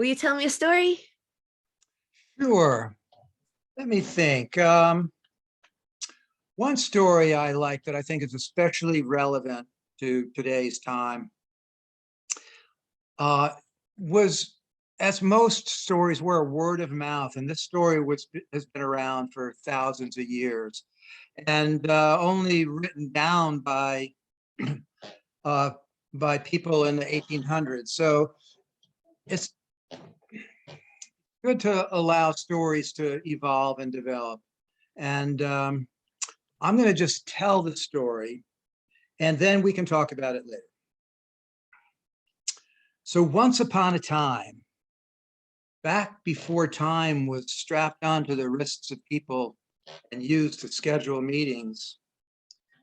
Will you tell me a story? Sure. Let me think. One story I like that I think is especially relevant to today's time was, as most stories were, word of mouth. And this story has been around for thousands of years and only written down by people in the 1800s. So it's good to allow stories to evolve and develop. And I'm going to just tell the story, and then we can talk about it later. So once upon a time, back before time was strapped onto the wrists of people and used to schedule meetings,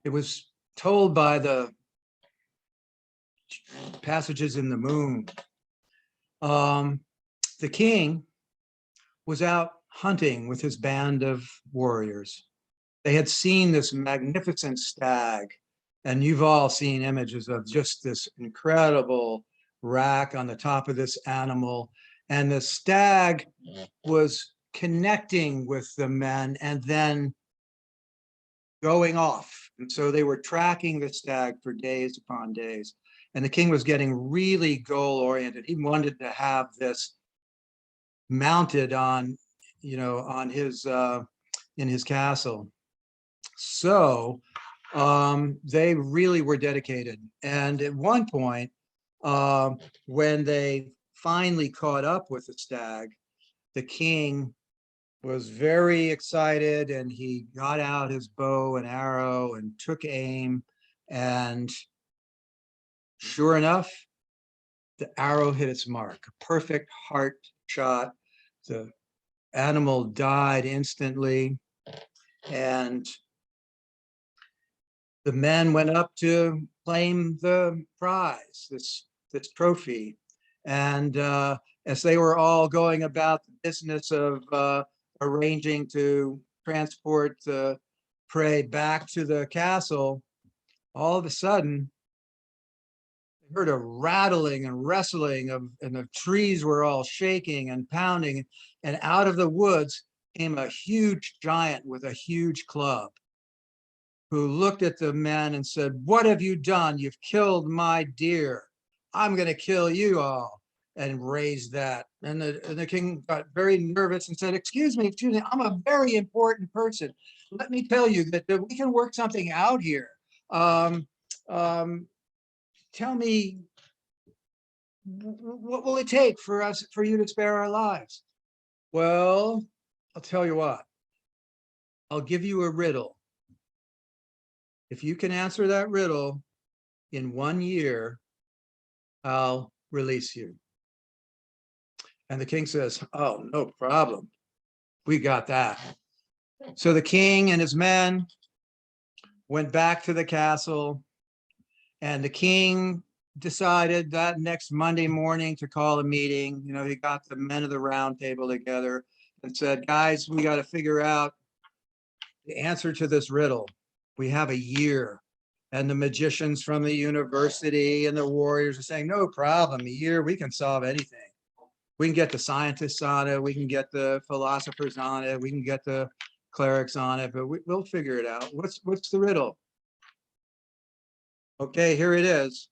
it was told by the passages in the moon. The king was out hunting with his band of warriors. They had seen this magnificent stag, and you've all seen images of just this incredible rack on the top of this animal. And the stag was connecting with the men and then going off. And so they were tracking the stag for days upon days. And the king was getting really goal oriented. He wanted to have this mounted on, on his, in his castle. So they really were dedicated. And at one point, when they finally caught up with the stag, the king was very excited, and he got out his bow and arrow and took aim. And sure enough, the arrow hit its mark, a perfect heart shot. The animal died instantly. And the men went up to claim the prize, this trophy. And as they were all going about the business of arranging to transport the prey back to the castle, all of a sudden, they heard a rattling and wrestling and the trees were all shaking and pounding. And out of the woods came a huge giant with a huge club, who looked at the men and said, "What have you done? You've killed my deer. I'm going to kill you all," and raised that. And the king got very nervous and said, excuse me, I'm a very important person. Let me tell you that we can work something out here. Tell me, what will it take for you to spare our lives? Well, I'll tell you what. I'll give you a riddle. If you can answer that riddle in 1 year, I'll release you. And the king says, oh, no problem. We got that. So the king and his men went back to the castle, and the king decided that next Monday morning to call a meeting. He got the men of the round table together and said, guys, we got to figure out the answer to this riddle. We have a year. And the magicians from the university and the warriors are saying, no problem, a year, we can solve anything. We can get the scientists on it. We can get the philosophers on it. We can get the clerics on it, but we'll figure it out. What's the riddle? Okay, here it is.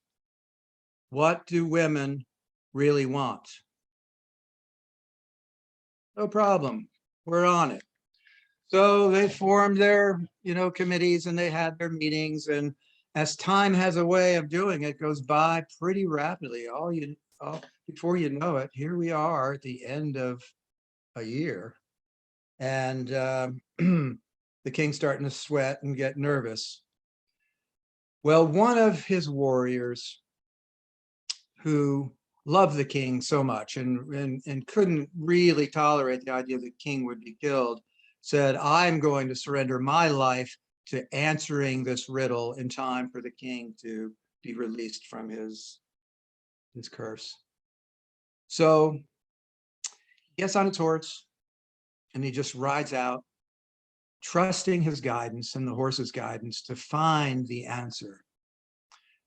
What do women really want? No problem. We're on it. So they formed their, committees, and they had their meetings. And as time has a way of doing it, goes by pretty rapidly. Before you know it, here we are at the end of a year. And the king's starting to sweat and get nervous. Well, one of his warriors, who loved the king so much and couldn't really tolerate the idea that the king would be killed, said, I'm going to surrender my life to answering this riddle in time for the king to be released from his curse. So he gets on his horse and he just rides out, trusting his guidance and the horse's guidance to find the answer.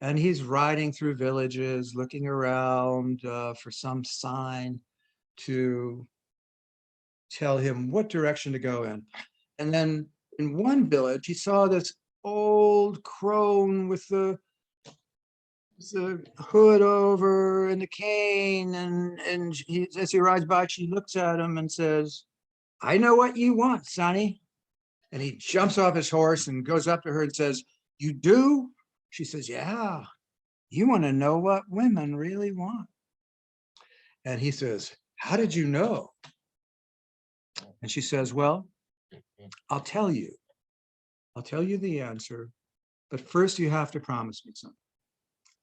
And he's riding through villages, looking around for some sign. to tell him what direction to go in. And then in one village, he saw this old crone with the hood over and the cane. And as he rides by, she looks at him and says, "I know what you want, Sonny." And he jumps off his horse and goes up to her and says, "You do?" She says, "Yeah, you want to know what women really want." And he says, "How did you know?" And she says, "Well, I'll tell you. I'll tell you the answer. But first you have to promise me something."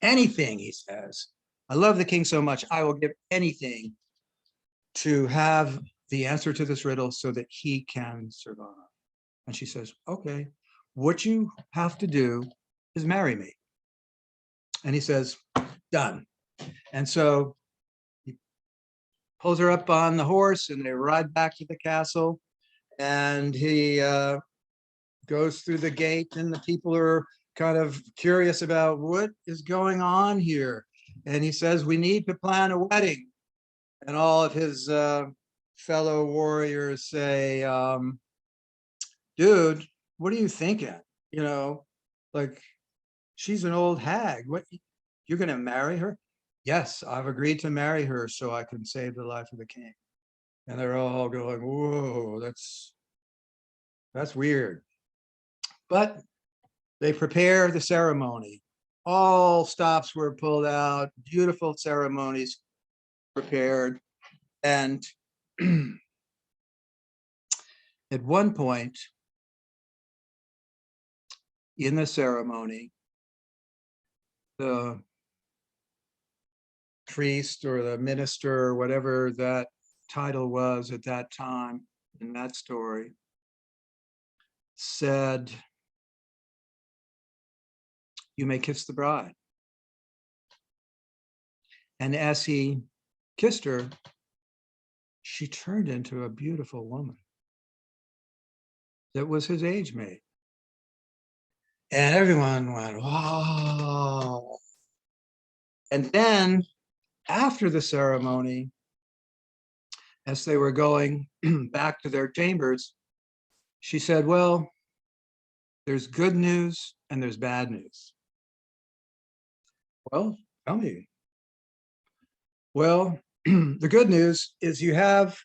"Anything," he says. "I love the king so much, I will give anything to have the answer to this riddle so that he can survive." And she says, "Okay, what you have to do is marry me." And he says, "Done." And so he pulls her up on the horse and they ride back to the castle. And he goes through the gate, and the people are kind of curious about what is going on here. And he says, "We need to plan a wedding." And all of his fellow warriors say, "Dude, what are you thinking? You know, like, she's an old hag. What, you're going to marry her?" "Yes, I've agreed to marry her so I can save the life of the king." And they're all going, "Whoa, that's weird." But they prepare the ceremony. All stops were pulled out, beautiful ceremonies prepared. And at one point in the ceremony, the priest or the minister or whatever that title was at that time in that story said, "You may kiss the bride." And as he kissed her, she turned into a beautiful woman that was his age mate. And everyone went, "Wow." And then after the ceremony, as they were going back to their chambers, she said, "Well, there's good news and there's bad news." "Well, tell me." "Well, the good news is you have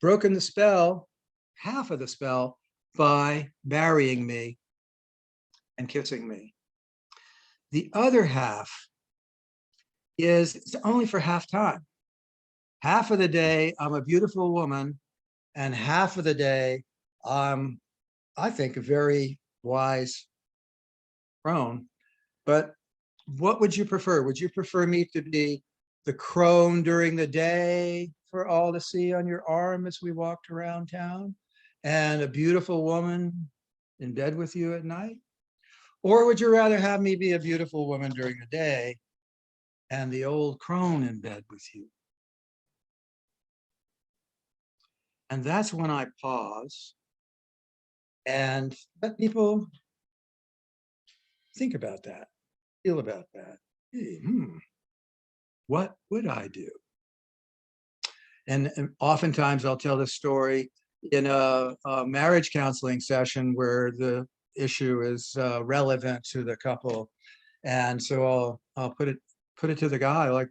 broken the spell, half of the spell, by marrying me and kissing me. The other half is it's only for half time. Half of the day, I'm a beautiful woman, and half of the day, I'm, I think, a very wise crone. But what would you prefer? Would you prefer me to be the crone during the day for all to see on your arm as we walked around town, and a beautiful woman in bed with you at night? Or would you rather have me be a beautiful woman during the day and the old crone in bed with you?" And that's when I pause and let people think about that, feel about that. Hey, what would I do? And oftentimes I'll tell this story in a marriage counseling session where the issue is relevant to the couple. And so I'll put it to the guy, like,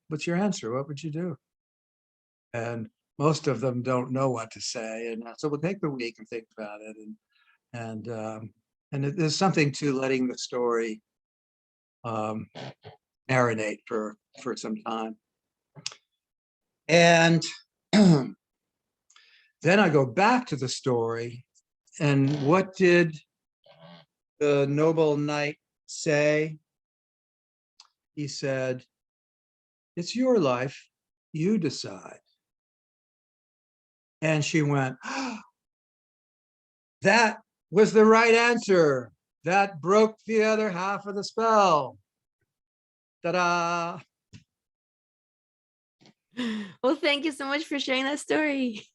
what's your answer? What would you do? And most of them don't know what to say. And so we'll take the week and think about it. And there's something to letting the story marinate for some time. And then I go back to the story, and what did the noble knight say? He said, "It's your life, you decide." And she went, "Oh, that was the right answer. That broke the other half of the spell." Ta-da! Well, thank you so much for sharing that story.